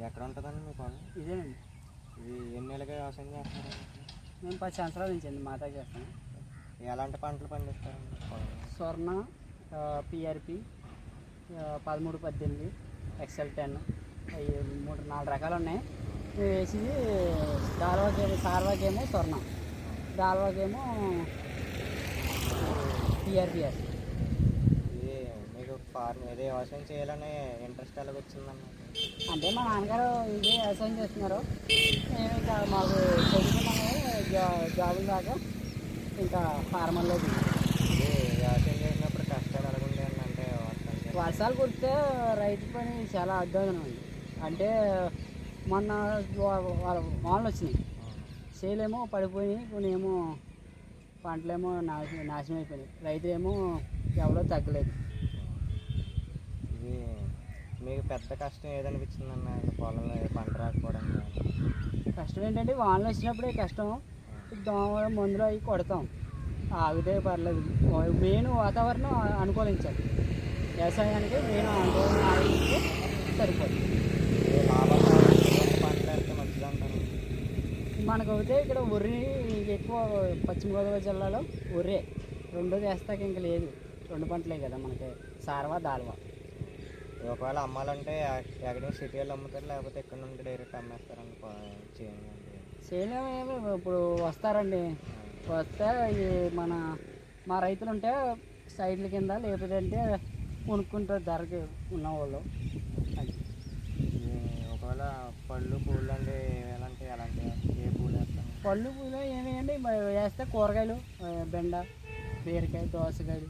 ఎక్కడ ఉంటుందండి మీ పొలం? ఇదేనండి. ఇది ఎన్ని నెలలుగా వ్యవసాయం చేస్తారు? మేము 10 సంవత్సరాల నుంచి అండి మాతా చేస్తాం. ఎలాంటి పంటలు పండిస్తారండి పొలంలో? స్వర్ణ, పిఆర్పి, 13, 18, XL10 అవి 3-4 రకాలు ఉన్నాయి. మేము వేసింది సార్వాకేమో స్వర్ణ, దాల్వాకేమో పిఆర్పి వేస్తాం. ఇది మీకు ఇదే వ్యవసాయం చేయాలనే ఇంట్రెస్ట్ ఎలాగ వచ్చిందన్న? అంటే మా నాన్నగారు ఇదే వ్యవసాయం చేస్తున్నారు. మేము ఇంకా మాకు చదువుకున్నాము జాబులు దాకా ఇంకా ఫార్మర్లో ఇది వ్యవసాయం చేసినప్పుడు కష్టాలు ఎలాగుండేయండి? అంటే వర్షాలు కురిస్తే రైతు పని చాలా అద్భుతం ఉంది. అంటే మొన్న వానలు వచ్చినాయి, చేలేమో పడిపోయినాయి, కొన్ని ఏమో పంటలేమో నాశనం అయిపోయినాయి. రైతులేమో ఎవరో తగ్గలేదు. ఇది మీకు పెద్ద కష్టం ఏదనిపించిందన్న పొలంలో పంట రాకపోవడం? కష్టం ఏంటంటే వానలు వచ్చినప్పుడే కష్టం. దోమ మందులు అవి కొడతాం, ఆగితే పర్లేదు. మెయిన్ వాతావరణం అనుకూలించాలి. వ్యవసాయానికి మెయిన్ అనుకూలంగా ఆలోచిస్తే సరిపోతుంది. పంటలు అయితే మంచిదంటారు. మనకు అయితే ఇక్కడ వరి ఎక్కువ, పశ్చిమ గోదావరి జిల్లాలో వరే రెండోది వేస్తాక ఇంకా లేదు. 2 పంటలే కదా మనకి, సార్వా దాల్వా. ఒకవేళ అమ్మాలంటే ఎక్కడ సిటీలో అమ్ముతారు, లేకపోతే ఇక్కడ నుండి డైరెక్ట్ అమ్మేస్తారండి చేయలేమో. ఇప్పుడు వస్తారండి, వస్తే మా రైతులు ఉంటే సైడ్ల కింద, లేకపోతే అంటే కొనుక్కుంటారు ధరకి ఉన్నవాళ్ళు. అది ఒకవేళ పళ్ళు పూలు అంటే ఎలాంటి ఏ పూలు వేస్తాను? పళ్ళు పూలు ఏమేయండి వేస్తే కూరగాయలు, బెండ, బీరకాయ, దోసకాయలు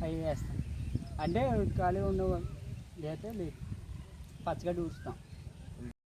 అవి వేస్తాం. అంటే ఖాళీ ఉండవు, లేకపోతే లేదు, పచ్చగడ్డి ఊడుస్తాం.